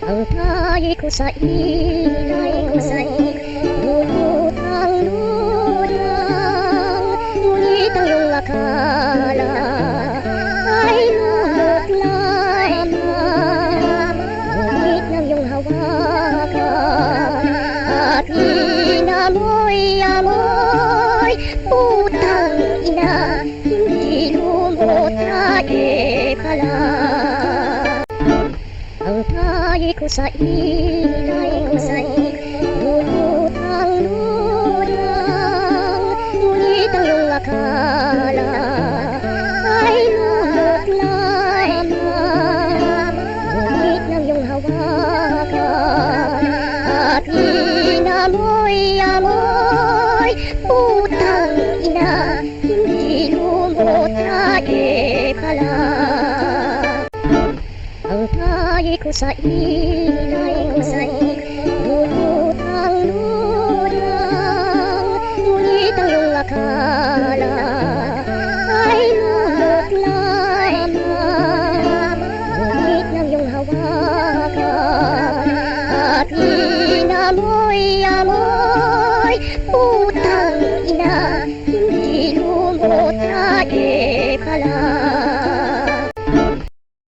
Ang tayi ko sa ilay, lutang-lutang, ngunit ang iyong akala ay lumot lamang. Ngunit ng iyong hawakan at inamoy-amoy, putang ina, hindi lumot tayo pala. Ang tayi ko sa ilay, lutang-lutang, ngunit ang iyong akala ay lumot lamang. Ngunit ng iyong hawakan at inamoy-amoy, putang ina, hindi lumot tayo pala. Ang tayi ko sa ilay, lutang-lutang, ngunit ang iyong akala ay lumot lamang. Ngunit ng iyong hawakan at inamoy-amoy, putang ina,